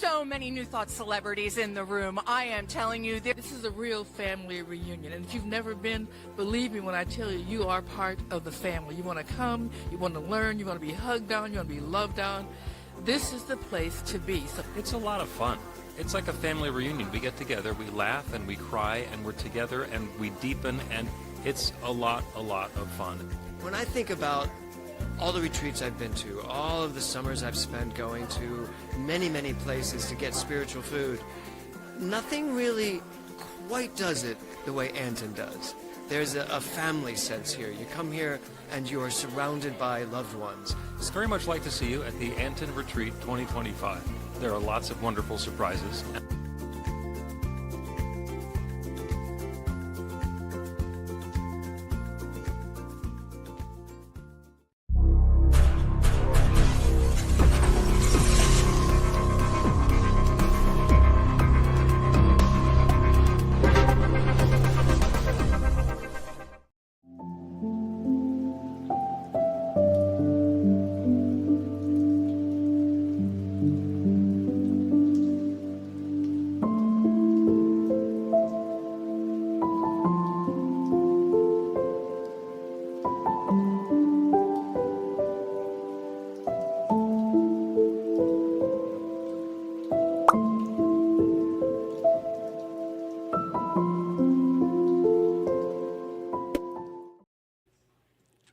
so many New Thought celebrities in the room. I am telling you, this is a real family reunion. And if you've never been, believe me when I tell you, you are part of the family. You want to come, you want to learn, you want to be hugged on, you want to be loved on. This is the place to be. So it's a lot of fun. It's like a family reunion. We get together, we laugh and we cry and we're together and we deepen, and it's a lot of fun. When I think about all the retreats I've been to, all of the summers I've spent going to many places to get spiritual food, nothing really quite does it the way Anton does. There's a family sense here. You come here and you are surrounded by loved ones. It's very much like to see you at the Anton Retreat 2025. There are lots of wonderful surprises.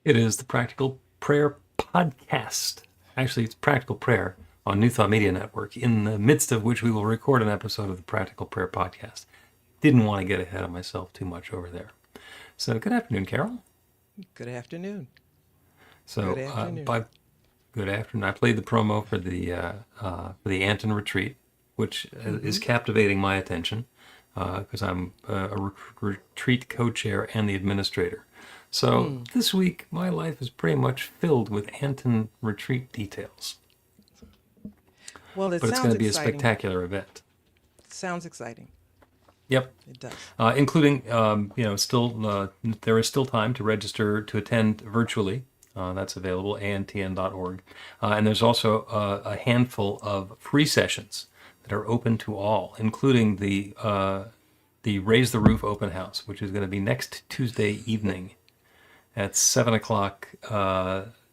It is the Practical Prayer Podcast. Actually, it's Practical Prayer on New Thought Media Network, in the midst of which we will record an episode of the Practical Prayer Podcast. Didn't want to get ahead of myself too much over there. So, good afternoon, Carol. Good afternoon. So, good afternoon. I played the promo for the Anton Retreat, which is captivating my attention because I'm a retreat co-chair and the administrator. So this week, my life is pretty much filled with Anton Retreat details. Well, but it's going to be a spectacular event. Sounds exciting. Yep. It does. Including, still there is still time to register to attend virtually. That's available, antn.org. And there's also a handful of free sessions that are open to all, including the Raise the Roof open house, which is going to be next Tuesday evening at 7 o'clock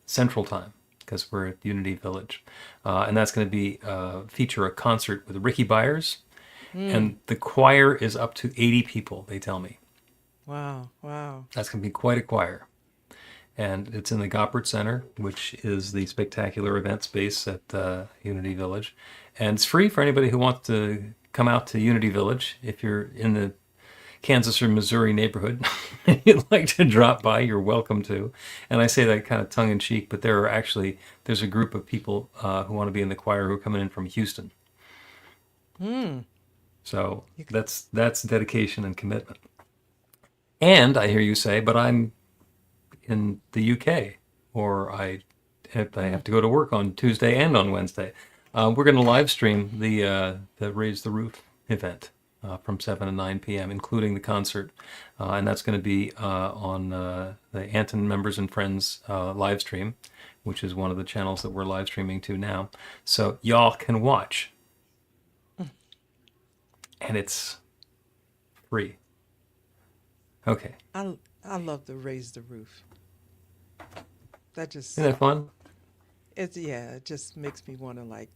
Central Time, because we're at Unity Village. And that's going to be feature a concert with Ricky Byers. And the choir is up to 80 people, they tell me. Wow. That's going to be quite a choir. And it's in the Goppert Center, which is the spectacular event space at Unity Village. And it's free for anybody who wants to come out to Unity Village. If you're in the Kansas or Missouri neighborhood and you'd like to drop by, you're welcome to. And I say that kind of tongue-in-cheek, but there's a group of people who want to be in the choir who are coming in from Houston. So that's dedication and commitment. And I hear you say, but I'm in the UK, or I have to go to work on Tuesday and on Wednesday. We're going to live stream the Raise the Roof event from 7 to 9 p.m., including the concert. And that's going to be on the Anton Members and Friends live stream, which is one of the channels that we're live streaming to now. So y'all can watch. And it's free. Okay. I love the Raise the Roof. That just... Isn't that fun? It just makes me want to,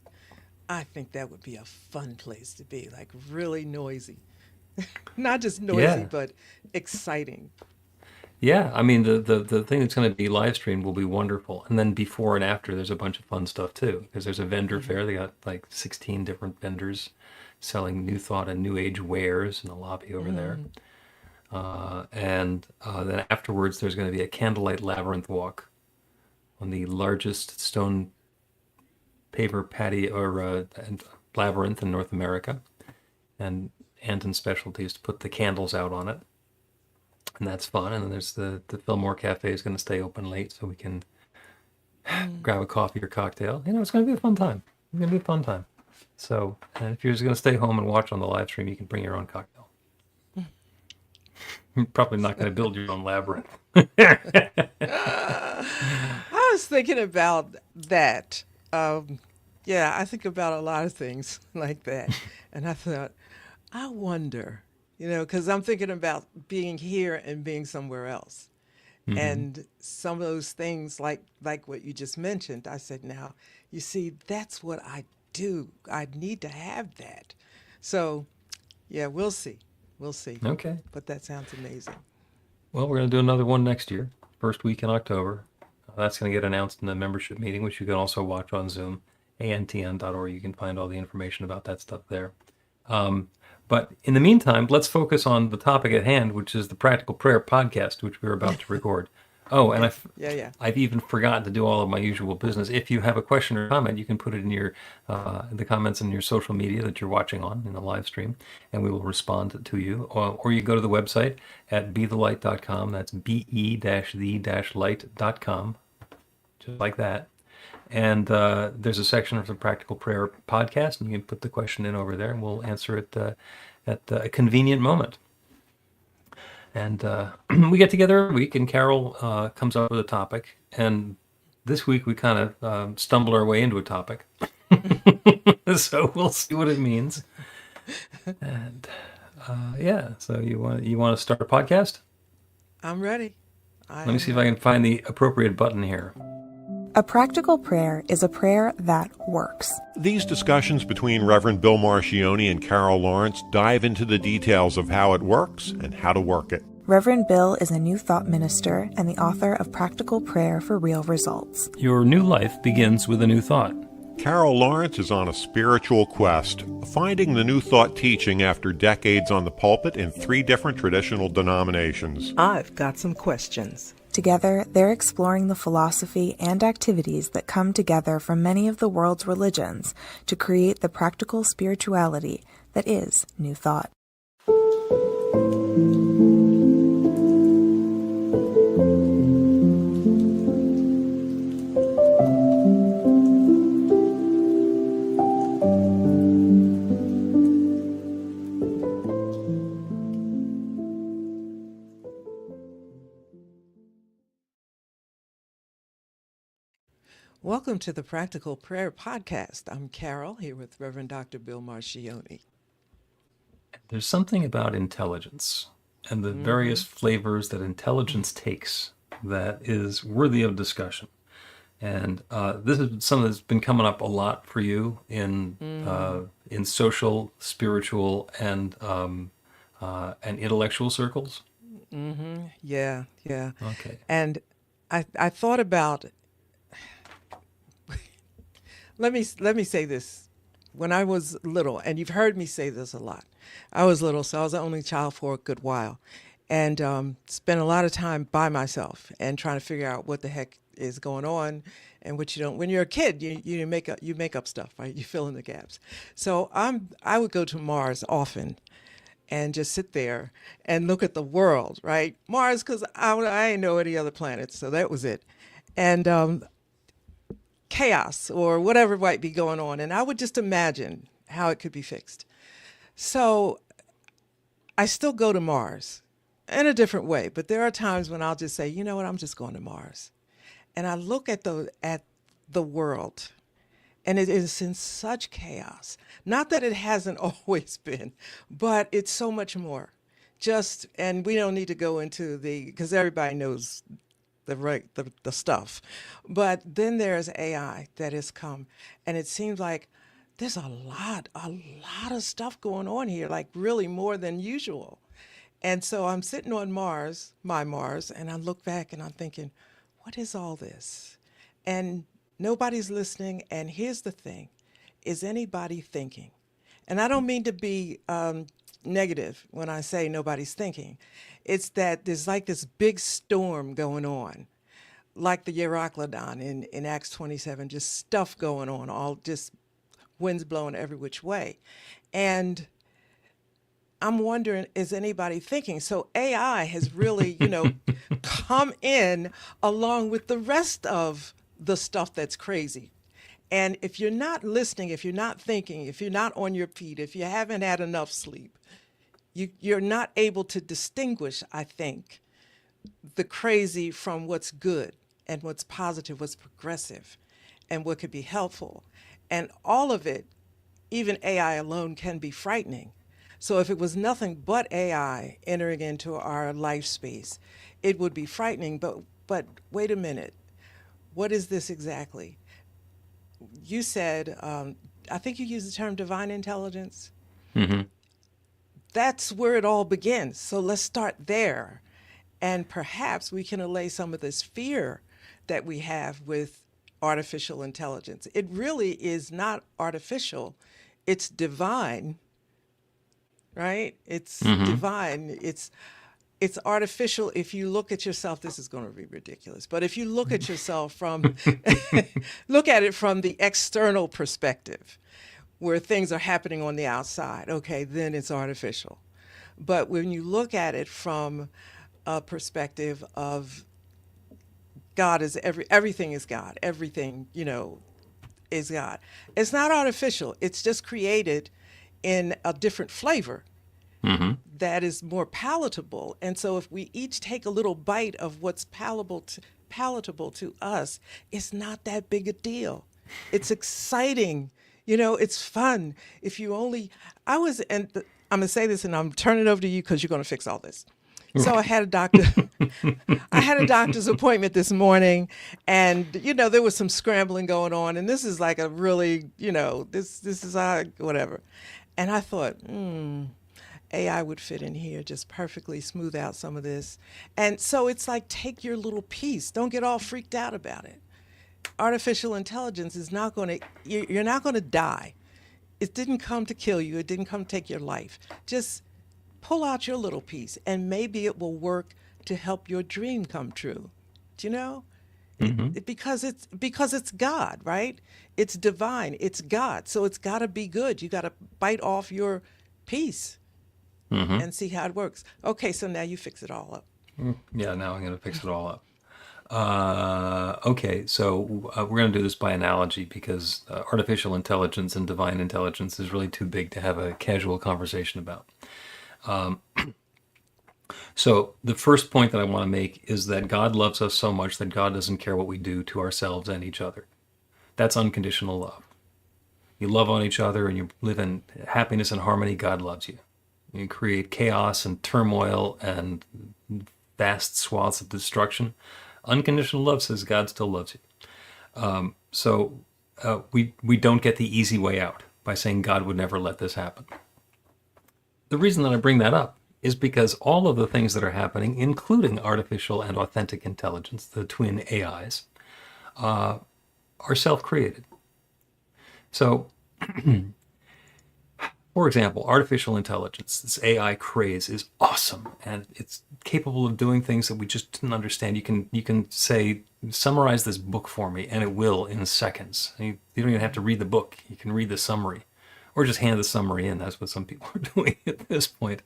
I think that would be a fun place to be, really noisy. Not just noisy, but exciting. Yeah, I mean, the thing that's going to be live streamed will be wonderful. And then before and after, there's a bunch of fun stuff, too, because there's a vendor fair. They got 16 different vendors selling New Thought and New Age wares in the lobby over there. And then afterwards, there's going to be a candlelight labyrinth walk on the largest stone paver patio or labyrinth in North America. And Anton's specialty is to put the candles out on it. And that's fun. And then there's the Fillmore Cafe is going to stay open late so we can grab a coffee or cocktail. It's going to be a fun time. It's going to be a fun time. So, and if you're just going to stay home and watch on the live stream, you can bring your own cocktail. You're probably not going to build your own labyrinth. I was thinking about that. Yeah, I think about a lot of things like that. And I thought, I wonder, because I'm thinking about being here and being somewhere else. Hmm. And some of those things, like what you just mentioned, I said, now, you see, that's what I do. I need to have that. So, yeah, we'll see. We'll see. Okay. But that sounds amazing. Well, we're going to do another one next year, first week in October. That's going to get announced in the membership meeting, which you can also watch on Zoom, antn.org. You can find all the information about that stuff there. But in the meantime, let's focus on the topic at hand, which is the Practical Prayer podcast, which we're about to record. Oh, and Yeah, yeah, yeah. I've even forgotten to do all of my usual business. If you have a question or comment, you can put it in the comments in your social media that you're watching on in the live stream, and we will respond to you. Or you go to the website at bethelight.com. That's be-the-light.com, just like that. And there's a section of the Practical Prayer podcast, and you can put the question in over there, and we'll answer it at a convenient moment. And we get together every week, and Carol comes up with a topic. And this week we kind of stumbled our way into a topic. So we'll see what it means. And yeah, so you want to start a podcast? I'm ready. Let me see if I can find the appropriate button here. A practical prayer is a prayer that works. These discussions between Reverend Bill Marchiony and Carol Lawrence dive into the details of how it works and how to work it. Reverend Bill is a New Thought minister and the author of Practical Prayer for Real Results. Your new life begins with a new thought. Carol Lawrence is on a spiritual quest, finding the New Thought teaching after decades on the pulpit in 3 different traditional denominations. I've got some questions. Together, they're exploring the philosophy and activities that come together from many of the world's religions to create the practical spirituality that is New Thought. Welcome to the Practical Prayer Podcast. I'm Carol, here with Reverend Dr. Bill Marchiony. There's something about intelligence and the various flavors that intelligence takes that is worthy of discussion. And this is something that's been coming up a lot for you in social, spiritual, and intellectual circles. Yeah, yeah. Okay. And I thought about, let me say this. When I was little, and you've heard me say this a lot, I was little, so I was the only child for a good while, and spent a lot of time by myself and trying to figure out what the heck is going on and what you don't. When you're a kid, you make up stuff, right? You fill in the gaps. So I would go to Mars often and just sit there and look at the world, right? Mars, because I ain't know any other planets, so that was it. And chaos or whatever might be going on, and I would just imagine how it could be fixed. So I still go to Mars in a different way, but there are times when I'll just say, you know what, I'm just going to Mars. And I look at the world, and it is in such chaos. Not that it hasn't always been, but it's so much more. And we don't need to go into because everybody knows the stuff. But then there's AI that has come, and it seems like there's a lot of stuff going on here, like really more than usual. And so I'm sitting on my Mars, and I look back and I'm thinking, what is all this? And nobody's listening. And here's the thing, is anybody thinking? And I don't mean to be negative when I say nobody's thinking. It's that there's like this big storm going on, like the Euroclydon in Acts 27, just stuff going on, all just winds blowing every which way. And I'm wondering, is anybody thinking? So AI has really, come in along with the rest of the stuff that's crazy. And if you're not listening, if you're not thinking, if you're not on your feet, if you haven't had enough sleep, you're not able to distinguish, I think, the crazy from what's good and what's positive, what's progressive, and what could be helpful. And all of it, even AI alone, can be frightening. So if it was nothing but AI entering into our life space, it would be frightening. But wait a minute, what is this exactly? You said, I think you used the term divine intelligence. Mm-hmm. That's where it all begins. So let's start there. And perhaps we can allay some of this fear that we have with artificial intelligence. It really is not artificial, it's divine, right? It's divine. It's artificial if you look at yourself. This is going to be ridiculous, but if you look at yourself from look at it from the external perspective, where things are happening on the outside, okay, then it's artificial. But when you look at it from a perspective of God is everything is God, everything, is God. It's not artificial. It's just created in a different flavor that is more palatable. And so if we each take a little bite of what's palatable to us, it's not that big a deal. It's exciting. It's fun. If you only, I'm going to say this and I'm turning it over to you because you're going to fix all this. So I had a doctor's appointment this morning, and there was some scrambling going on, and this is like a really, this is whatever. And I thought, AI would fit in here, just perfectly smooth out some of this. And so it's like, take your little piece. Don't get all freaked out about it. Artificial intelligence is not going to, you're not going to die. It didn't come to kill you. It didn't come to take your life. Just pull out your little piece, and maybe it will work to help your dream come true. Do you know? Because it's God, right? It's divine. It's God. So it's got to be good. You got to bite off your piece and see how it works. Okay, so now you fix it all up. Yeah, now I'm going to fix it all up. Okay, so we're going to do this by analogy because artificial intelligence and divine intelligence is really too big to have a casual conversation about. So the first point that I want to make is that God loves us so much that God doesn't care what we do to ourselves and each other. That's unconditional love. You love on each other and you live in happiness and harmony, God loves you. You create chaos and turmoil and vast swaths of destruction. Unconditional love says God still loves you. So we don't get the easy way out by saying God would never let this happen. The reason that I bring that up is because all of the things that are happening, including artificial and authentic intelligence, the twin AIs, are self-created. So, for example, artificial intelligence, this AI craze is awesome, and it's capable of doing things that we just didn't understand. You can say, summarize this book for me, and it will in seconds. You don't even have to read the book. You can read the summary. Or just hand the summary in. That's what some people are doing at this point.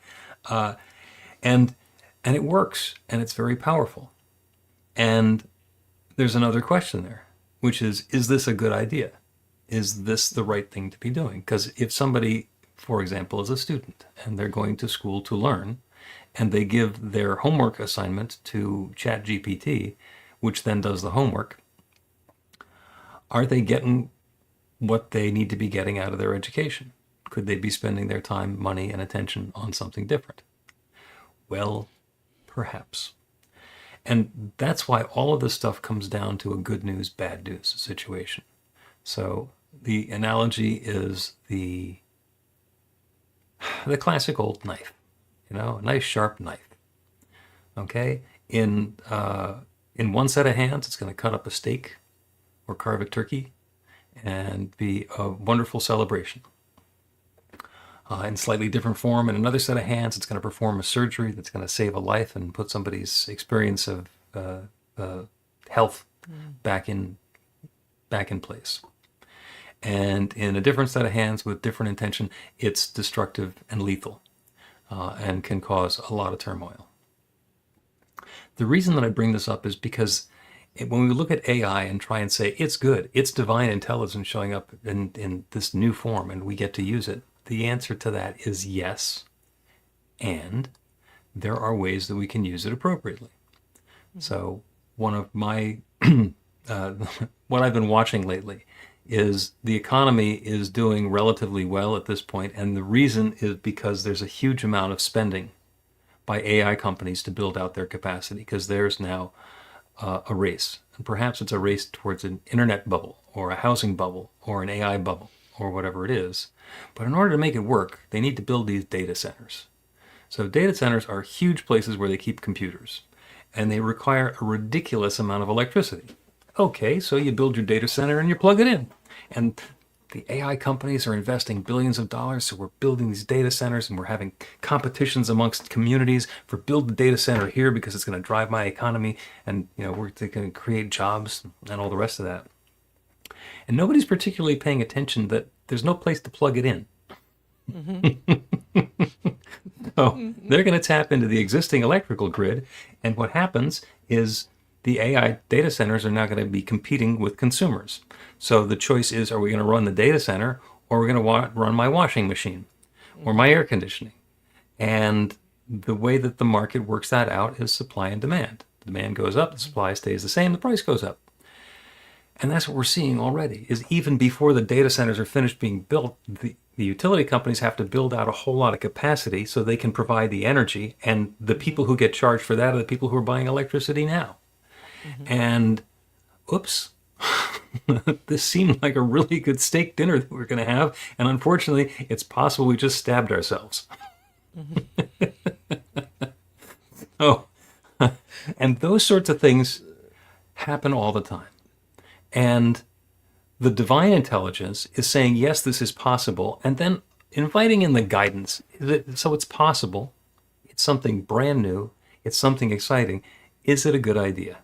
And it works, and it's very powerful. And there's another question there, which is this a good idea? Is this the right thing to be doing? Because if somebody, for example, is a student, and they're going to school to learn, and they give their homework assignment to ChatGPT, which then does the homework, are they getting what they need to be getting out of their education? Could they be spending their time, money, and attention on something different? Well, perhaps. And that's why all of this stuff comes down to a good news, bad news situation. So the analogy is the classic old knife, a nice sharp knife. Okay? In one set of hands, it's going to cut up a steak or carve a turkey and be a wonderful celebration. In slightly different form, in another set of hands, it's going to perform a surgery that's going to save a life and put somebody's experience of health back in place. And in a different set of hands with different intention, it's destructive and lethal and can cause a lot of turmoil. The reason that I bring this up is because when we look at AI and try and say it's good, it's divine intelligence showing up in this new form and we get to use it, the answer to that is yes. And there are ways that we can use it appropriately. So one of my, what I've been watching lately is the economy is doing relatively well at this point, and the reason is because there's a huge amount of spending by AI companies to build out their capacity, because there's now a race. And perhaps it's a race towards an internet bubble or a housing bubble or an AI bubble or whatever it is. But in order to make it work, they need to build these data centers. So data centers are huge places where they keep computers, and they require a ridiculous amount of electricity. Okay, so you build your data center and you plug it in. And the AI companies are investing billions of dollars, so we're building these data centers and we're having competitions amongst communities for build the data center here because it's going to drive my economy, and we're going to create jobs and all the rest of that. And nobody's particularly paying attention that there's no place to plug it in. So they're going to tap into the existing electrical grid, and what happens is the AI data centers are now going to be competing with consumers. So the choice is, are we going to run the data center, or are we going to run my washing machine or my air conditioning? And the way that the market works that out is supply and demand. The demand goes up, the supply stays the same, the price goes up. And that's what we're seeing already, is even before the data centers are finished being built, the utility companies have to build out a whole lot of capacity so they can provide the energy, and the people who get charged for that are the people who are buying electricity now. And oops, this seemed like a really good steak dinner that we're going to have, and unfortunately, it's possible we just stabbed ourselves. Oh, and those sorts of things happen all the time. And the divine intelligence is saying, yes, this is possible, and then inviting in the guidance. So it's possible, it's something brand new, it's something exciting. Is it a good idea?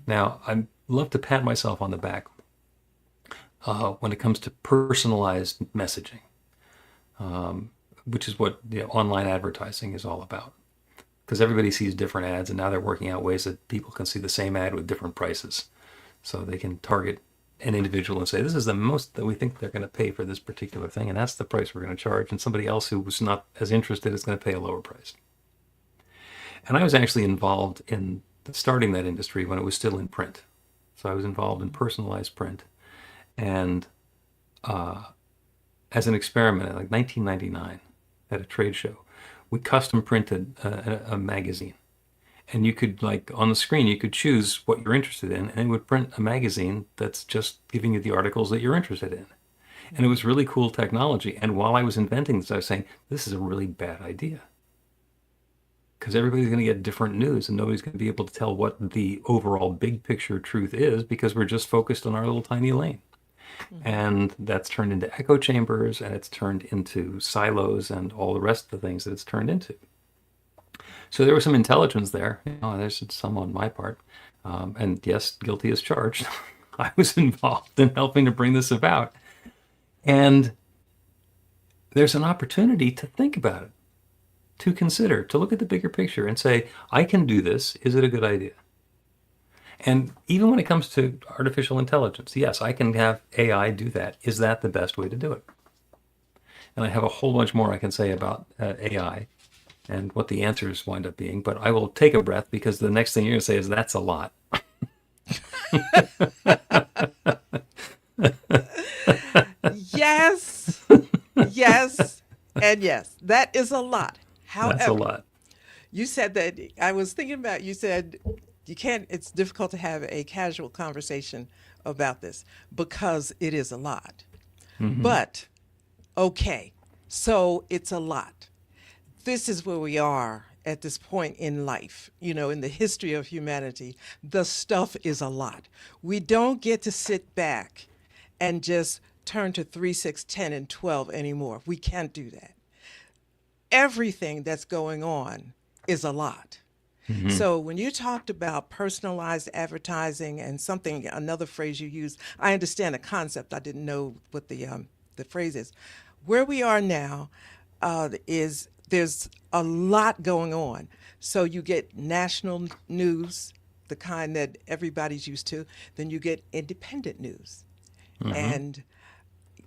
Now, I love to pat myself on the back when it comes to personalized messaging, which is what online advertising is all about. Because everybody sees different ads, and now they're working out ways that people can see the same ad with different prices. So they can target an individual and say, this is the most that we think they're going to pay for this particular thing, and that's the price we're going to charge. And somebody else who was not as interested is going to pay a lower price. And I was actually involved in starting that industry when it was still in print. So I was involved in personalized print. And as an experiment in like 1999 at a trade show, we custom printed a magazine. And you could, like, on the screen, you could choose what you're interested in, and it would print a magazine that's just giving you the articles that you're interested in. And it was really cool technology. And while I was inventing this, I was saying, this is a really bad idea. Because everybody's going to get different news, and nobody's going to be able to tell what the overall big picture truth is, because we're just focused on our little tiny lane. And that's turned into echo chambers, and it's turned into silos, and all the rest of the things that it's turned into. So there was some intelligence there. There's some on my part. And yes, guilty as charged. I was involved in helping to bring this about. And there's an opportunity to think about it, to consider, to look at the bigger picture and say, I can do this. Is it a good idea? And even when it comes to artificial intelligence, yes, I can have AI do that. Is that the best way to do it? And I have a whole bunch more I can say about AI and what the answers wind up being, but I will take a breath, because the next thing you're going to say is, that's a lot. Yes, yes, and yes. That is a lot. However, That's a lot. you said that, I was thinking about, you said it's difficult to have a casual conversation about this because it is a lot. But, okay, so it's a lot. This is where we are at this point in life, in the history of humanity. The stuff is a lot. We don't get to sit back and just turn to 3, 6, 10, and 12 anymore. We can't do that. Everything that's going on is a lot. So when you talked about personalized advertising and another phrase you used, I understand the concept. I didn't know what the phrase is. Where we are now is there's a lot going on. So you get national news, the kind that everybody's used to. Then you get independent news. And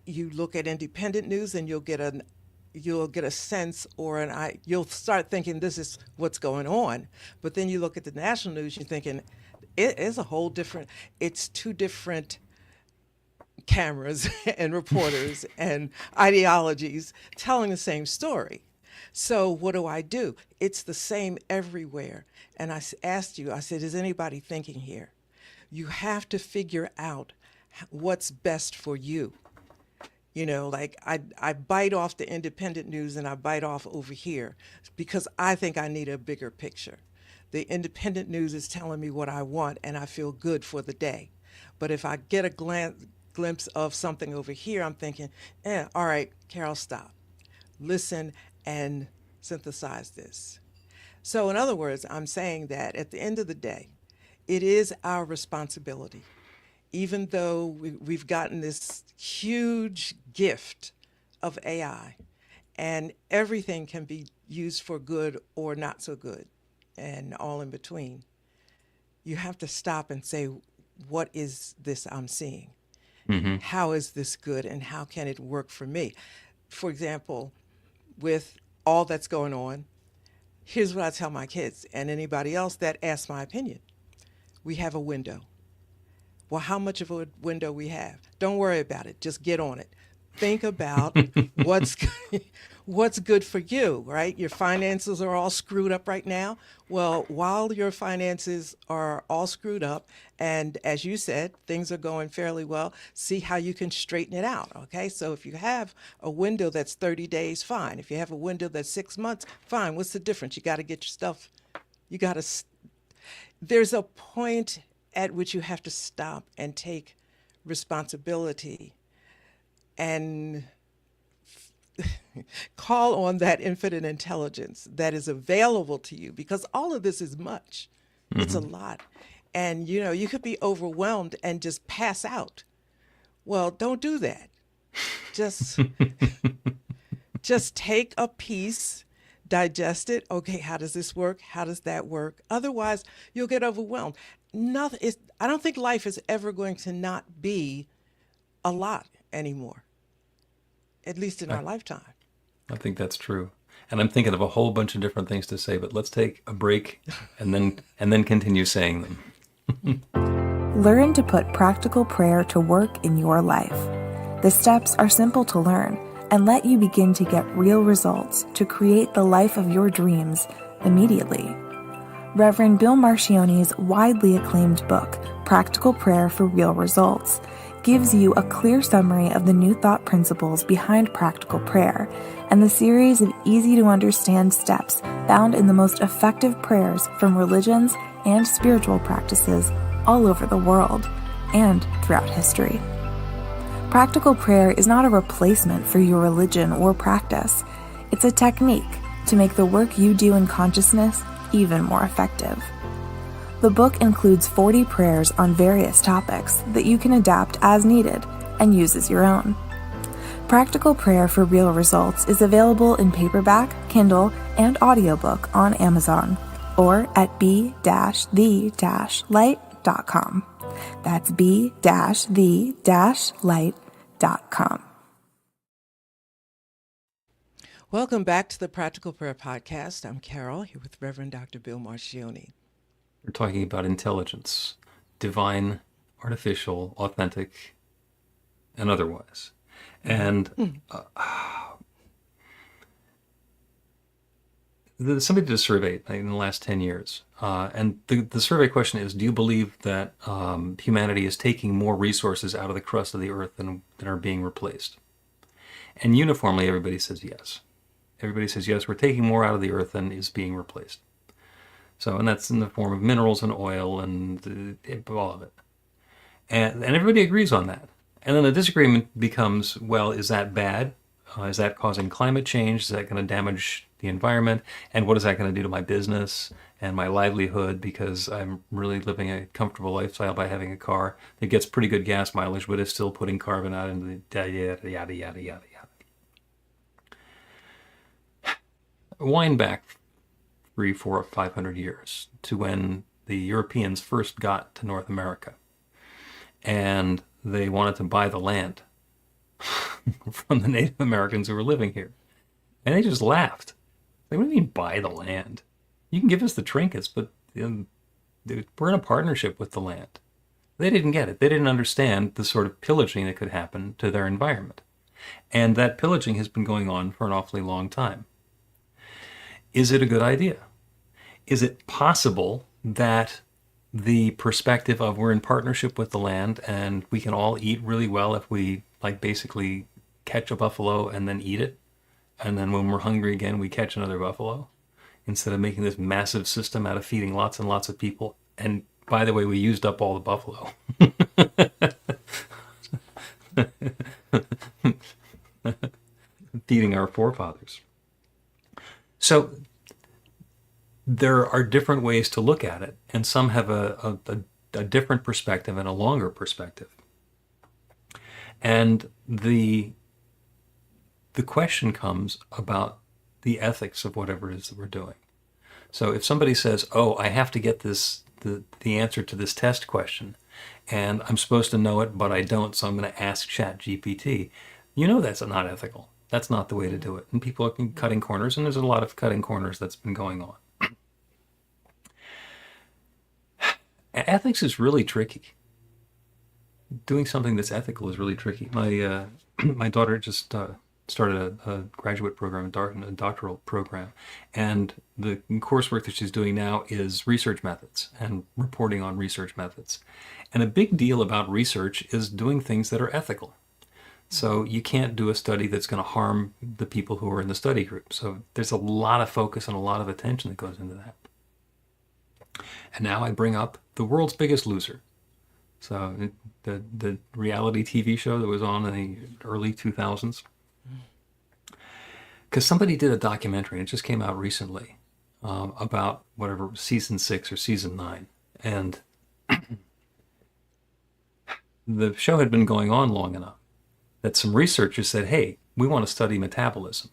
you look at independent news, and you'll get a sense, or you'll start thinking this is what's going on. But then you look at the national news, you're thinking it is a whole different, it's two different cameras and reporters and ideologies telling the same story. So what do? It's the same everywhere. And asked you, I said, is anybody thinking here? You have to figure out what's best for you. You know, like I bite off the independent news and I bite off over here because I think I need a bigger picture. The independent news is telling me what I want and I feel good for the day. But if I get a glimpse of something over here, I'm thinking, all right, Carol, stop. Listen and synthesize this. So in other words, I'm saying that at the end of the day, it is our responsibility, even though we've gotten this huge gift of AI and everything can be used for good or not so good and all in between, you have to stop and say, what is this I'm seeing? Mm-hmm. How is this good and how can it work for me? For example, with all that's going on, here's what I tell my kids and anybody else that asks my opinion. We have a window. Well, how much of a window we have? Don't worry about it. Just get on it. Think about what's good for you, right? Your finances are all screwed up right now. Well, while your finances are all screwed up, and as you said, things are going fairly well, see how you can straighten it out, okay? So if you have a window that's 30 days, fine. If you have a window that's 6 months, fine. What's the difference? You got to get your stuff. There's a point at which you have to stop and take responsibility and call on that infinite intelligence that is available to you, because all of this is much. Mm-hmm. It's a lot. And, you know, you could be overwhelmed and just pass out. Well, don't do that. Just take a piece, digest it. Okay, how does this work? How does that work? Otherwise, you'll get overwhelmed. I don't think life is ever going to not be a lot anymore, at least in our lifetime. I think that's true. And I'm thinking of a whole bunch of different things to say, but let's take a break and then continue saying them. Learn to put practical prayer to work in your life. The steps are simple to learn and let you begin to get real results to create the life of your dreams immediately. Reverend Bill Marchiony's widely acclaimed book, Practical Prayer for Real Results, gives you a clear summary of the New Thought principles behind practical prayer and the series of easy-to-understand steps found in the most effective prayers from religions and spiritual practices all over the world and throughout history. Practical prayer is not a replacement for your religion or practice. It's a technique to make the work you do in consciousness even more effective. The book includes 40 prayers on various topics that you can adapt as needed and use as your own. Practical Prayer for Real Results is available in paperback, Kindle, and audiobook on Amazon or at b-the-light.com. That's b-the-light.com. Welcome back to the Practical Prayer Podcast. I'm Carol, here with Reverend Dr. Bill Marchiony. We're talking about intelligence, divine, artificial, authentic, and otherwise. And somebody did a survey in the last 10 years. And the survey question is, do you believe that humanity is taking more resources out of the crust of the earth than are being replaced? And uniformly, everybody says yes. Everybody says, yes, we're taking more out of the earth than is being replaced. So, and that's in the form of minerals and oil and all of it. And everybody agrees on that. And then the disagreement becomes, well, is that bad? Is that causing climate change? Is that going to damage the environment? And what is that going to do to my business and my livelihood? Because I'm really living a comfortable lifestyle by having a car that gets pretty good gas mileage, but is still putting carbon out into the yada, yada, yada, yada. Wind back 300, 400, 500 years to when the Europeans first got to North America, and they wanted to buy the land from the Native Americans who were living here, and they just laughed. Like, what do you mean buy the land? You can give us the trinkets, but we're in a partnership with the land. They didn't get it. They didn't understand the sort of pillaging that could happen to their environment. And that pillaging has been going on for an awfully long time. Is it a good idea? Is it possible that the perspective of we're in partnership with the land and we can all eat really well if we like basically catch a buffalo and then eat it, and then when we're hungry again we catch another buffalo, instead of making this massive system out of feeding lots and lots of people? And by the way, we used up all the buffalo. Feeding our forefathers. So there are different ways to look at it, and some have a different perspective and a longer perspective. And the question comes about the ethics of whatever it is that we're doing. So if somebody says, oh, I have to get the answer to this test question, and I'm supposed to know it, but I don't, so I'm going to ask ChatGPT, that's not ethical. That's not the way to do it. And people are cutting corners, and there's a lot of cutting corners that's been going on. Ethics is really tricky. Doing something that's ethical is really tricky. My daughter just started a graduate program, a doctoral program, and the coursework that she's doing now is research methods and reporting on research methods. And a big deal about research is doing things that are ethical. So you can't do a study that's going to harm the people who are in the study group. So there's a lot of focus and a lot of attention that goes into that. And now I bring up The World's Biggest Loser. So the reality TV show that was on in the early 2000s. Because somebody did a documentary, and it just came out recently, about whatever, season 6 or season 9. And the show had been going on long enough that some researchers said, hey, we want to study metabolism.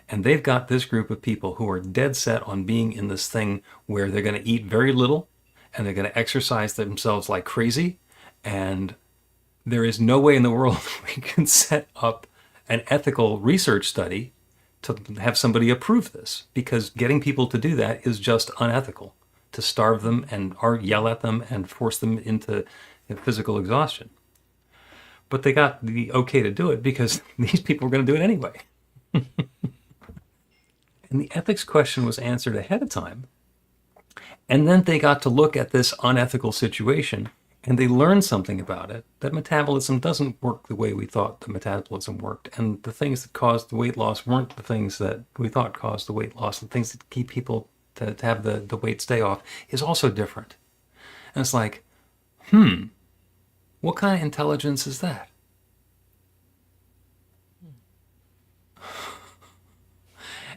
And they've got this group of people who are dead set on being in this thing where they're going to eat very little and they're going to exercise themselves like crazy. And there is no way in the world we can set up an ethical research study to have somebody approve this, because getting people to do that is just unethical, to starve them and or yell at them and force them into physical exhaustion. But they got the okay to do it because these people were going to do it anyway. And the ethics question was answered ahead of time. And then they got to look at this unethical situation, and they learned something about it, that metabolism doesn't work the way we thought the metabolism worked. And the things that caused the weight loss weren't the things that we thought caused the weight loss. The things that keep people to have the weight stay off is also different. And it's like, what kind of intelligence is that?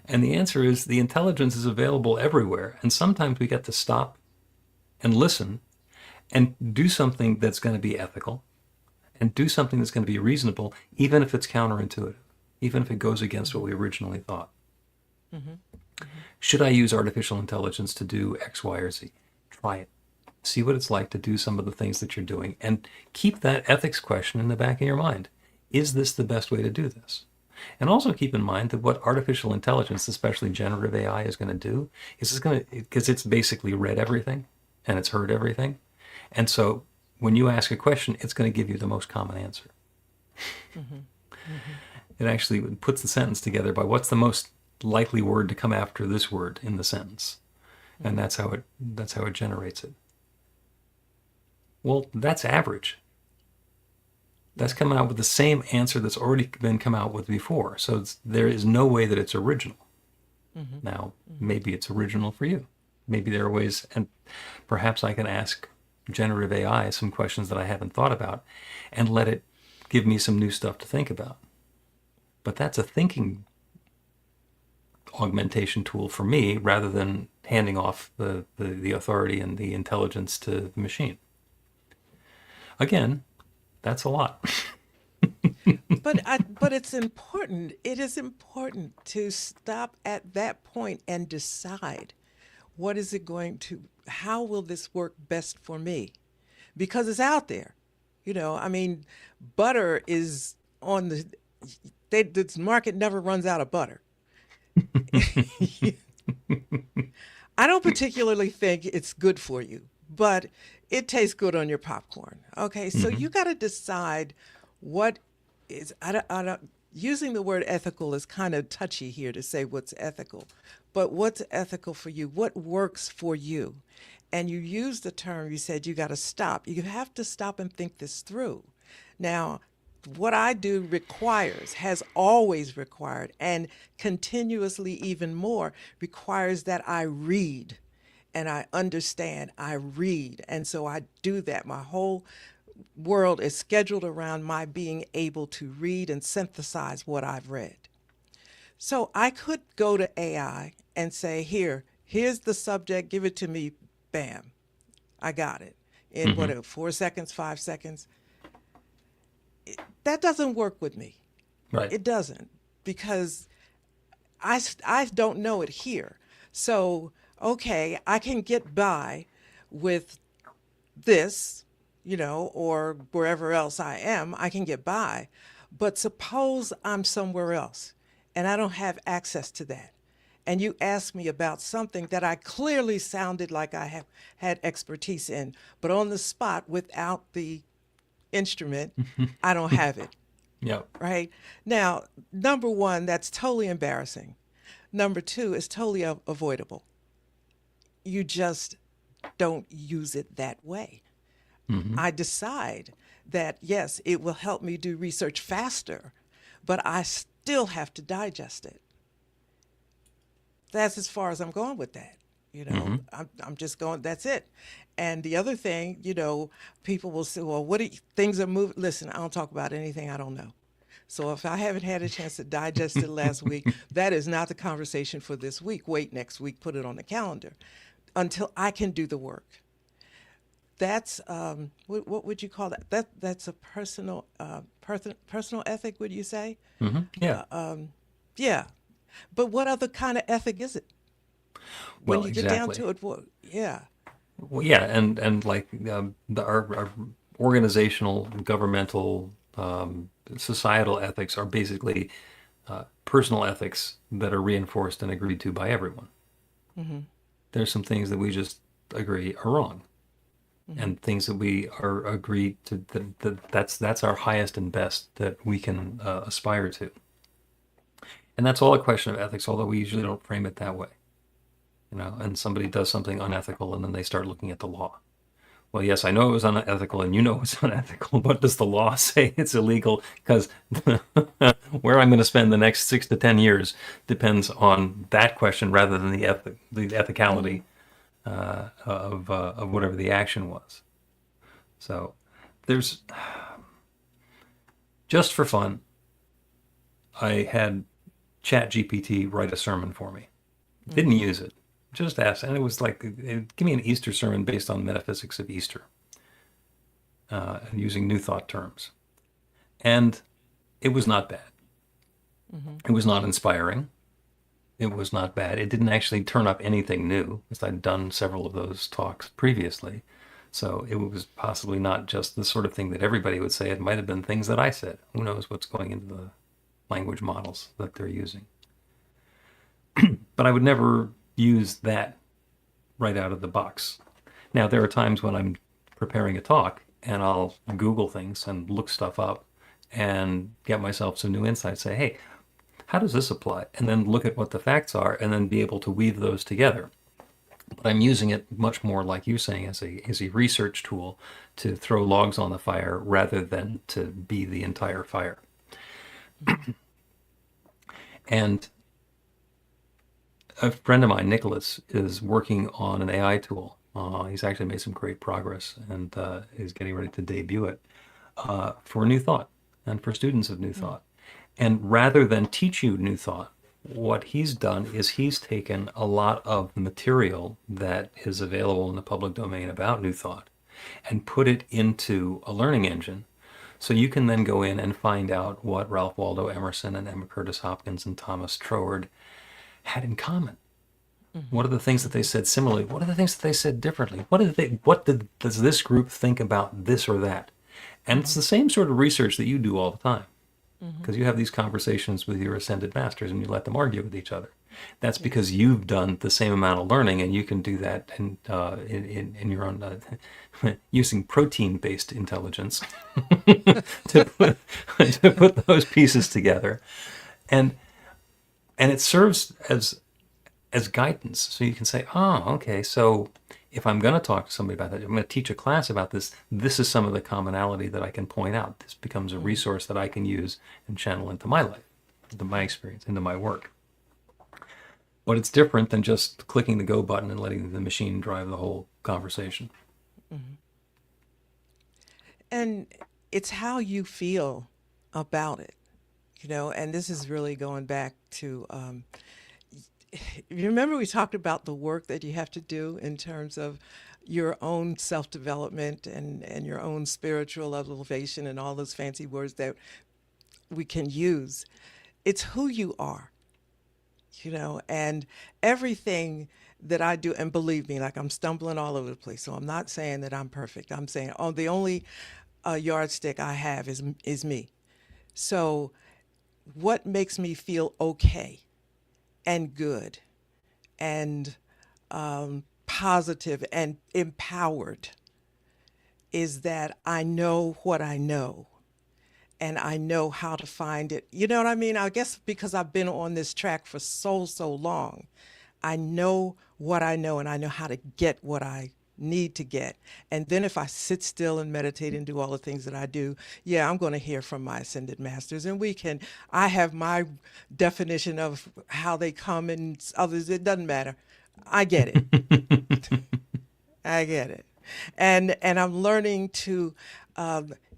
And the answer is the intelligence is available everywhere. And sometimes we get to stop and listen and do something that's going to be ethical and do something that's going to be reasonable, even if it's counterintuitive, even if it goes against what we originally thought. Should I use artificial intelligence to do X, Y, or Z? Try it. See what it's like to do some of the things that you're doing, and keep that ethics question in the back of your mind. Is this the best way to do this? And also keep in mind that what artificial intelligence, especially generative AI, is going to do is it's going to, because it's basically read everything and it's heard everything. And so when you ask a question, it's going to give you the most common answer. It actually puts the sentence together by what's the most likely word to come after this word in the sentence. And that's how it generates it. Well, that's average. That's coming out with the same answer that's already been come out with before. So there is no way that it's original. Now, maybe it's original for you. Maybe there are ways, and perhaps I can ask generative AI some questions that I haven't thought about and let it give me some new stuff to think about. But that's a thinking augmentation tool for me rather than handing off the authority and the intelligence to the machine. Again, that's a lot. But it's important. It is important to stop at that point and decide, what is it going to, how will this work best for me? Because it's out there. I mean, butter is on this market never runs out of butter. I don't particularly think it's good for you, but it tastes good on your popcorn. Okay, so you got to decide what is. I don't, using the word ethical is kind of touchy here to say what's ethical, but what's ethical for you? What works for you? And you used the term. You said you got to stop. You have to stop and think this through. Now, what I do has always required, and continuously even more, requires that I read and I understand. I read. And so I do that. My whole world is scheduled around my being able to read and synthesize what I've read. So I could go to AI and say, here's the subject, give it to me, bam, I got it. In 4 seconds, 5 seconds. That doesn't work with me. Right. It doesn't, because I don't know it here. So, okay, I can get by with this, or wherever else I am, I can get by. But suppose I'm somewhere else and I don't have access to that. And you ask me about something that I clearly sounded like I have had expertise in, but on the spot without the instrument, I don't have it. Yep. Right? Now, number one, that's totally embarrassing. Number two, it's totally avoidable. You just don't use it that way. I decide that, yes, it will help me do research faster, but I still have to digest it. That's as far as I'm going with that. I'm just going, that's it. And the other thing, people will say, well, things are moving. Listen, I don't talk about anything I don't know. So if I haven't had a chance to digest it last week, that is not the conversation for this week. Wait next week, put it on the calendar until I can do the work. That's, what would you call that? That's a personal ethic, would you say? Yeah. Yeah. But what other kind of ethic is it? When Well, you get down exactly. to it, yeah. Well, yeah, and like our organizational, governmental, societal ethics are basically personal ethics that are reinforced and agreed to by everyone. There's some things that we just agree are wrong, and things that we are agreed to that's our highest and best that we can aspire to. And that's all a question of ethics, although we usually don't frame it that way. And somebody does something unethical and then they start looking at the law. Well, yes, I know it was unethical and you know it's unethical. What does the law say it's illegal? Because where I'm going to spend the next 6 to 10 years depends on that question rather than the ethicality of whatever the action was. So there's, just for fun, I had ChatGPT write a sermon for me. Didn't use it. Just asked, and it was like, give me an Easter sermon based on metaphysics of Easter, using New Thought terms. And it was not bad. It was not inspiring. It was not bad. It didn't actually turn up anything new, because I'd done several of those talks previously. So it was possibly not just the sort of thing that everybody would say. It might have been things that I said. Who knows what's going into the language models that they're using. But I would never use that right out of the box. Now, there are times when I'm preparing a talk and I'll Google things and look stuff up and get myself some new insights. Say, hey, how does this apply? And then look at what the facts are and then be able to weave those together. But I'm using it much more, like you're saying, as a research tool to throw logs on the fire rather than to be the entire fire. And a friend of mine, Nicholas, is working on an AI tool. He's actually made some great progress and is getting ready to debut it for New Thought and for students of New Thought. And rather than teach you New Thought, what he's done is he's taken a lot of the material that is available in the public domain about New Thought and put it into a learning engine. So you can then go in and find out what Ralph Waldo Emerson and Emma Curtis Hopkins and Thomas Troward had in common. What are the things that they said similarly? What are the things that they said differently? Does this group think about this or that? And it's the same sort of research that you do all the time, because you have these conversations with your ascended masters and you let them argue with each other. That's because you've done the same amount of learning, and you can do that in your own using protein-based intelligence to put those pieces together, and it serves as guidance. So you can say, oh, okay, so if I'm going to talk to somebody about that, I'm going to teach a class about this, this is some of the commonality that I can point out. This becomes a resource that I can use and channel into my life, into my experience, into my work. But it's different than just clicking the go button and letting the machine drive the whole conversation. Mm-hmm. And it's how you feel about it, and this is really going back to, you remember we talked about the work that you have to do in terms of your own self-development and your own spiritual elevation and all those fancy words that we can use. It's who you are, and everything that I do, and believe me, like I'm stumbling all over the place. So I'm not saying that I'm perfect. I'm saying, the only yardstick I have is me. So what makes me feel okay and good and positive and empowered is that I know what I know, and I know how to find it. You know what I mean? I guess because I've been on this track for so long, I know what I know, and I know how to get what I need to get. And then if I sit still and meditate and do all the things that I do, I'm going to hear from my ascended masters, and I have my definition of how they come, and others, it doesn't matter. I get it. I get it. And I'm learning to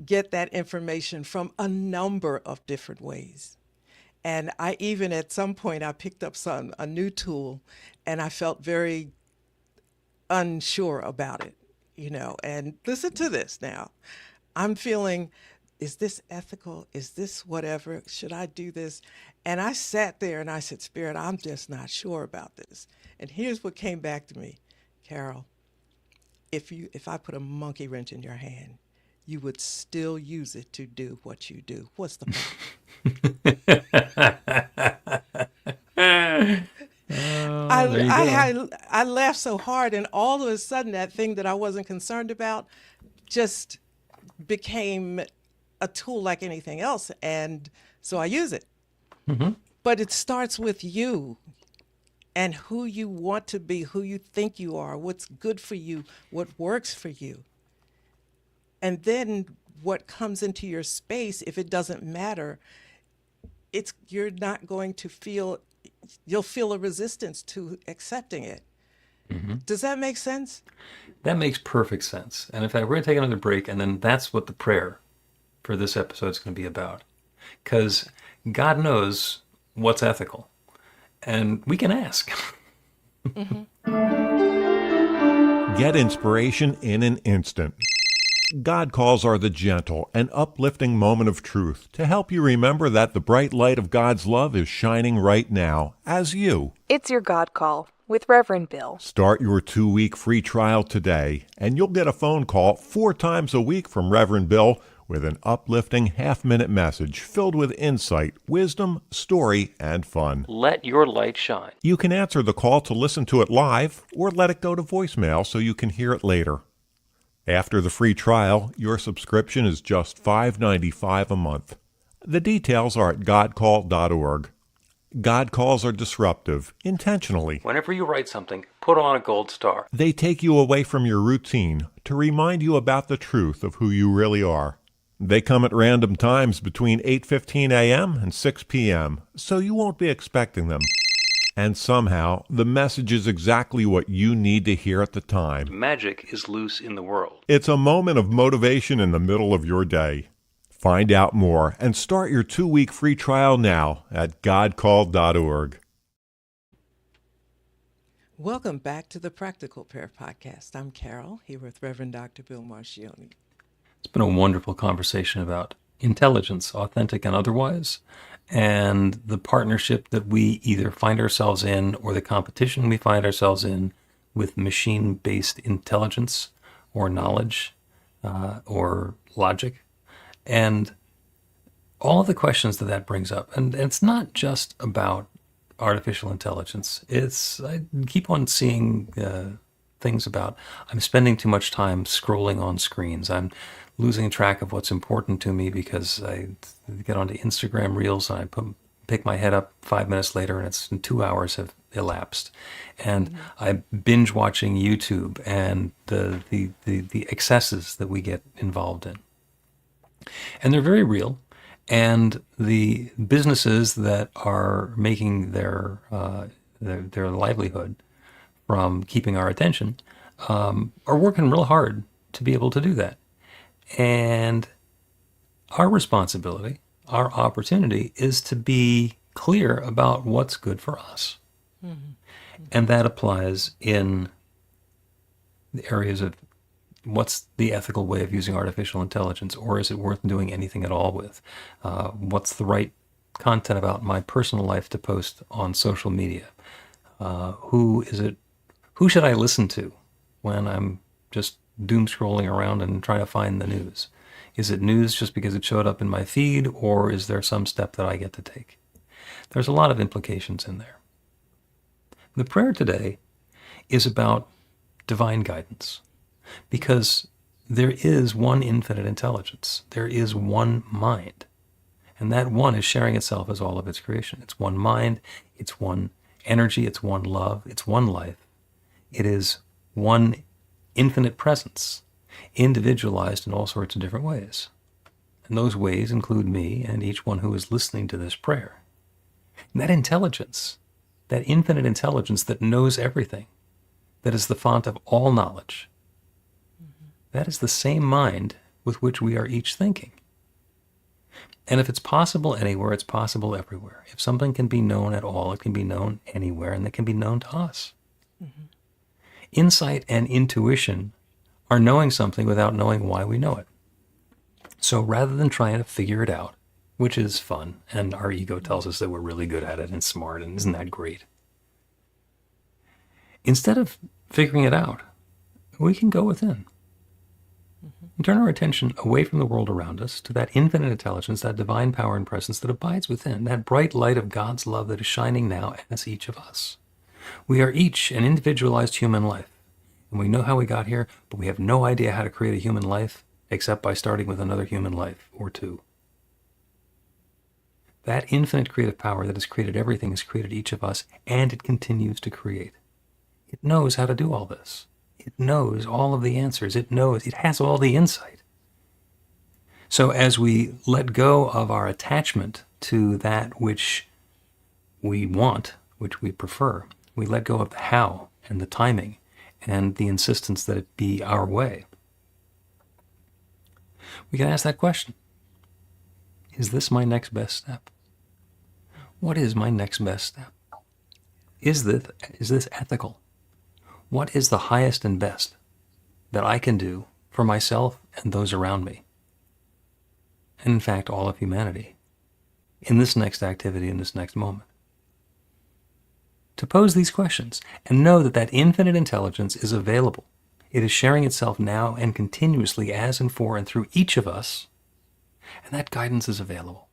get that information from a number of different ways. And I even at some point I picked up a new tool, and I felt very unsure about it, and listen to this now. I'm feeling, is this ethical? Is this whatever? Should I do this? And I sat there and I said, Spirit, I'm just not sure about this. And here's what came back to me. Carol, if I put a monkey wrench in your hand, you would still use it to do what you do. What's the point? I laughed so hard, and all of a sudden that thing that I wasn't concerned about just became a tool like anything else, and so I use it. Mm-hmm. But it starts with you and who you want to be, who you think you are, what's good for you, what works for you. And then what comes into your space, if it doesn't matter, you're not going to feel, you'll feel a resistance to accepting it. Mm-hmm. Does that make sense? That makes perfect sense. And in fact, we're going to take another break, and then that's what the prayer for this episode is going to be about. Because God knows what's ethical, and we can ask. Mm-hmm. Get inspiration in an instant. God calls are the gentle and uplifting moment of truth to help you remember that the bright light of God's love is shining right now as you. It's your God Call with Reverend Bill. Start your 2-week free trial today, and you'll get a phone call 4 times a week from Reverend Bill with an uplifting half-minute message filled with insight, wisdom, story, and fun. Let your light shine. You can answer the call to listen to it live or let it go to voicemail so you can hear it later. After the free trial, your subscription is just $5.95 a month. The details are at godcall.org. God calls are disruptive, intentionally. Whenever you write something, put on a gold star. They take you away from your routine to remind you about the truth of who you really are. They come at random times between 8:15 a.m. and 6 p.m., so you won't be expecting them. And somehow, the message is exactly what you need to hear at the time. Magic is loose in the world. It's a moment of motivation in the middle of your day. Find out more and start your 2-week free trial now at godcall.org. Welcome back to the Practical Prayer Podcast. I'm Carol, here with Reverend Dr. Bill Marchiony. It's been a wonderful conversation about intelligence, authentic and otherwise, and the partnership that we either find ourselves in or the competition we find ourselves in with machine-based intelligence or knowledge or logic, and all of the questions that brings up. And it's not just about artificial intelligence. I keep on seeing things about I'm spending too much time scrolling on screens. I'm losing track of what's important to me because I get onto Instagram Reels and I pick my head up 5 minutes later and 2 hours have elapsed. And I'm binge watching YouTube and the excesses that we get involved in. And they're very real. And the businesses that are making their livelihood from keeping our attention are working real hard to be able to do that. And our responsibility, our opportunity, is to be clear about what's good for us. And that applies in the areas of what's the ethical way of using artificial intelligence, or is it worth doing anything at all with? What's the right content about my personal life to post on social media? Who should I listen to when I'm just doom scrolling around and trying to find the news? Is it news just because it showed up in my feed, or is there some step that I get to take? There's a lot of implications in there. The prayer today is about divine guidance, because there is one infinite intelligence. There is one mind, and that one is sharing itself as all of its creation. It's one mind, it's one energy, it's one love, it's one life. It is one infinite presence, individualized in all sorts of different ways. And those ways include me and each one who is listening to this prayer. And that intelligence, that infinite intelligence that knows everything, that is the font of all knowledge, that is the same mind with which we are each thinking. And if it's possible anywhere, it's possible everywhere. If something can be known at all, it can be known anywhere, and it can be known to us. Insight and intuition are knowing something without knowing why we know it. So rather than trying to figure it out, which is fun, and our ego tells us that we're really good at it and smart, and isn't that great? Instead of figuring it out, we can go within and turn our attention away from the world around us to that infinite intelligence, that divine power and presence that abides within, that bright light of God's love that is shining now as each of us. We are each an individualized human life, and we know how we got here, but we have no idea how to create a human life except by starting with another human life or two. That infinite creative power that has created everything has created each of us, and it continues to create. It knows how to do all this. It knows all of the answers. It has all the insight. So as we let go of our attachment to that which we want, which we prefer, we let go of the how and the timing and the insistence that it be our way. We can ask that question. Is this my next best step? What is my next best step? Is this ethical? What is the highest and best that I can do for myself and those around me? And in fact, all of humanity, in this next activity, in this next moment. To pose these questions and know that that infinite intelligence is available. It is sharing itself now and continuously as and for and through each of us, and that guidance is available.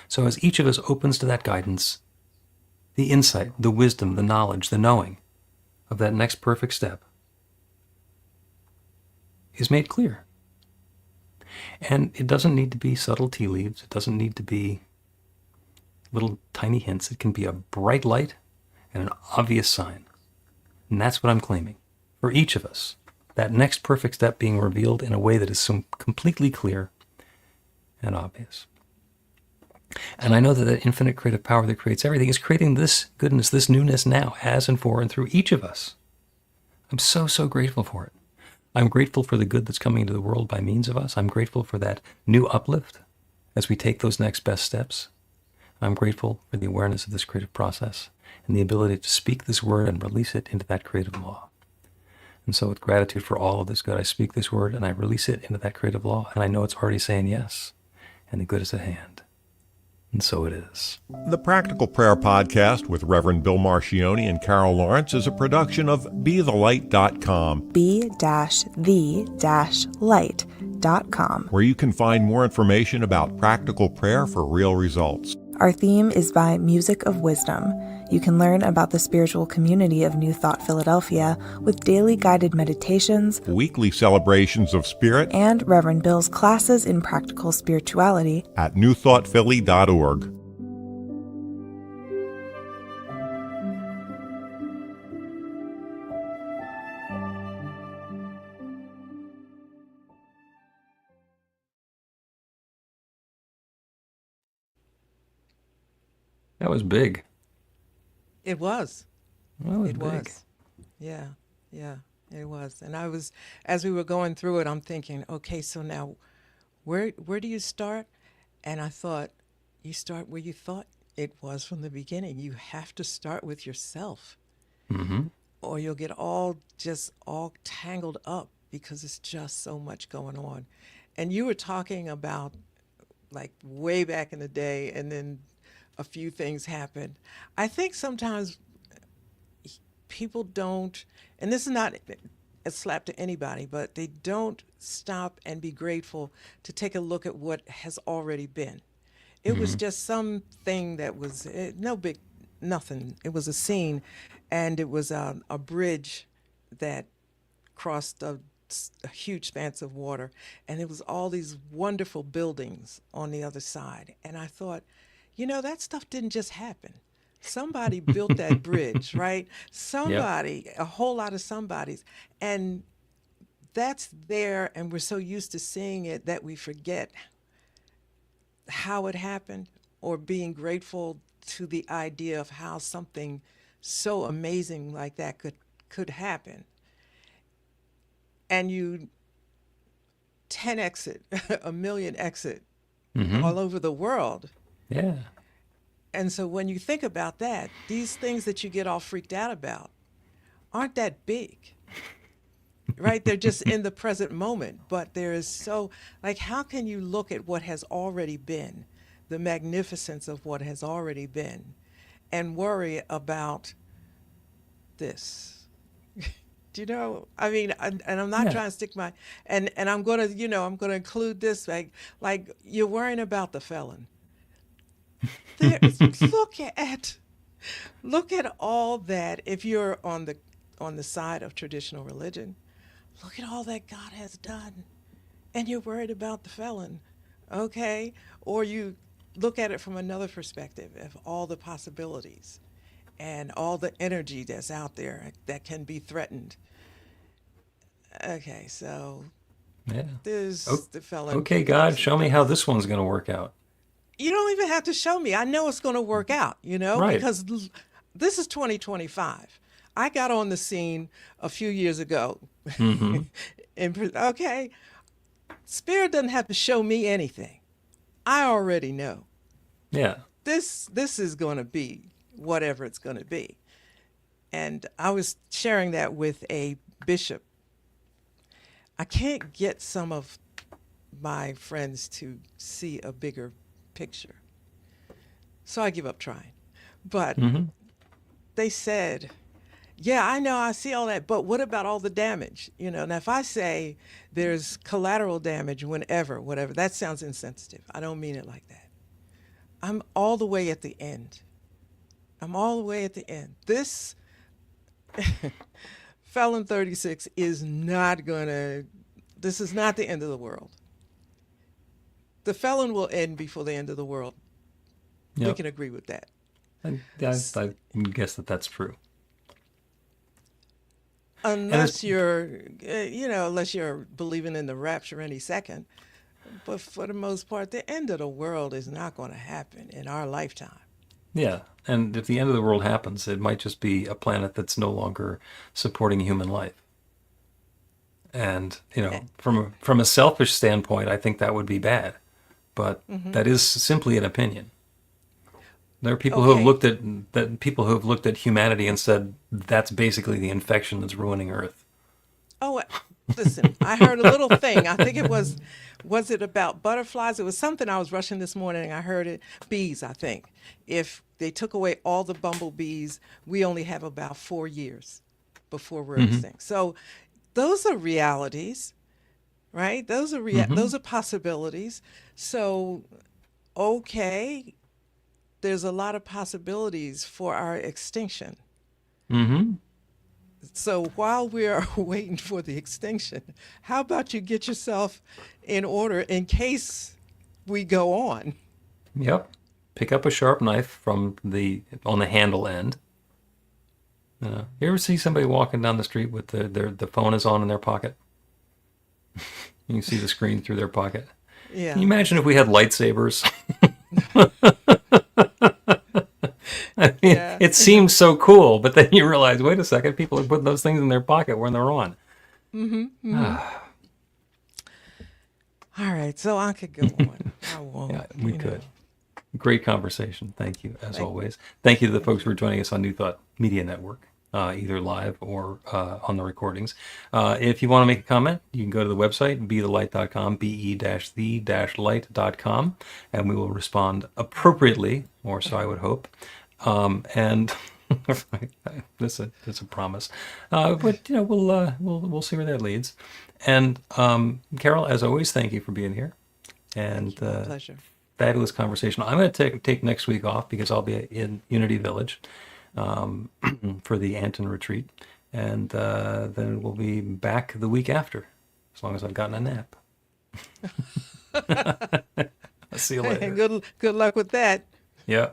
So as each of us opens to that guidance, the insight, the wisdom, the knowledge, the knowing of that next perfect step is made clear. And it doesn't need to be subtle tea leaves. It doesn't need to be little tiny hints. It can be a bright light and an obvious sign. And that's what I'm claiming for each of us. That next perfect step being revealed in a way that is so completely clear and obvious. And I know that that infinite creative power that creates everything is creating this goodness, this newness now, as and for and through each of us. I'm so, so grateful for it. I'm grateful for the good that's coming into the world by means of us. I'm grateful for that new uplift as we take those next best steps. I'm grateful for the awareness of this creative process and the ability to speak this word and release it into that creative law. And so with gratitude for all of this good, I speak this word and I release it into that creative law. And I know it's already saying yes, and the good is at hand. And so it is. The Practical Prayer Podcast with Reverend Bill Marchiony and Carol Lawrence is a production of BeTheLight.com. be-the-light.com. Where you can find more information about practical prayer for real results. Our theme is by Music of Wisdom. You can learn about the spiritual community of New Thought Philadelphia with daily guided meditations, weekly celebrations of spirit, and Reverend Bill's classes in practical spirituality at newthoughtphilly.org. That was big. It was. That was It big. was. Yeah, yeah, it was. And I was, as we were going through it, I'm thinking, okay, so now where do you start? And I thought, you start where you thought it was from the beginning. You have to start with yourself, Mm-hmm. or you'll get all tangled up because it's just so much going on. And you were talking about like way back in the day, and then a few things happened. I think sometimes people don't, and this is not a slap to anybody, but they don't stop and be grateful to take a look at what has already been. It was just something that was no big, nothing. It was a scene, and it was a bridge that crossed a huge expanse of water, and it was all these wonderful buildings on the other side. And I thought, that stuff didn't just happen. Somebody built that bridge, right? Somebody, a whole lot of somebodies. And that's there, and we're so used to seeing it that we forget how it happened, or being grateful to the idea of how something so amazing like that could happen. And you 10x it, a million exit all over the world. Yeah. And so when you think about that, these things that you get all freaked out about aren't that big, right? They're just in the present moment. But there is so, like, how can you look at what has already been, the magnificence of what has already been, and worry about this? Do you know? I mean, and I'm not trying to stick my, and I'm going to, I'm going to include this, like you're worrying about the felon. Look at all that. If you're on the side of traditional religion, look at all that God has done, and you're worried about the felon, okay? Or you look at it from another perspective of all the possibilities and all the energy that's out there that can be threatened. Okay, so there's the felon. Okay, God, show me how this one's going to work out. You don't even have to show me. I know it's going to work out, Right. because this is 2025. I got on the scene a few years ago. Okay, Spirit doesn't have to show me anything. I already know. Yeah. This is going to be whatever it's going to be. And I was sharing that with a bishop. I can't get some of my friends to see a bigger picture, so I give up trying. But they said, yeah, I know, I see all that, but what about all the damage? Now if I say there's collateral damage whatever, that sounds insensitive. I don't mean it like that. I'm all the way at the end. This Felon 36 is not this is not the end of the world. The felon will end before the end of the world. Yep. We can agree with that. I guess that's true. Unless unless you're believing in the rapture any second. But for the most part, the end of the world is not going to happen in our lifetime. Yeah, and if the end of the world happens, it might just be a planet that's no longer supporting human life. And, from a selfish standpoint, I think that would be bad. But that is simply an opinion. There are people who have looked at humanity and said that's basically the infection that's ruining Earth. Oh, listen, I heard a little thing. I think it was it about butterflies? It was something I was rushing this morning. I heard it. Bees, I think. If they took away all the bumblebees, we only have about 4 years before we're extinct. So those are realities, right? Those are possibilities. So, okay, there's a lot of possibilities for our extinction. Mm-hmm. So while we are waiting for the extinction, how about you get yourself in order in case we go on? Yep. Pick up a sharp knife from on the handle end. You ever see somebody walking down the street with the phone is on in their pocket? You can see the screen through their pocket. Yeah. Can you imagine if we had lightsabers? I mean, Yeah. it seems so cool, but then you realize, wait a second, people are putting those things in their pocket when they're on. All right, so I could go on. I won't. Yeah, we you could. know. Great conversation. Thank you, as always. Thank you to the folks who are joining us on New Thought Media Network, either live or on the recordings. If you want to make a comment, you can go to the website, bethelight.com, be-the-light.com, and we will respond appropriately, or so I would hope. And that's a promise. But we'll see where that leads. And Carol, as always, thank you for being here. And My pleasure. fabulous conversation. I'm going to take next week off because I'll be in Unity Village for the Anton retreat, and then we'll be back the week after, as long as I've gotten a nap. I'll see you later. Good luck with that. Yeah.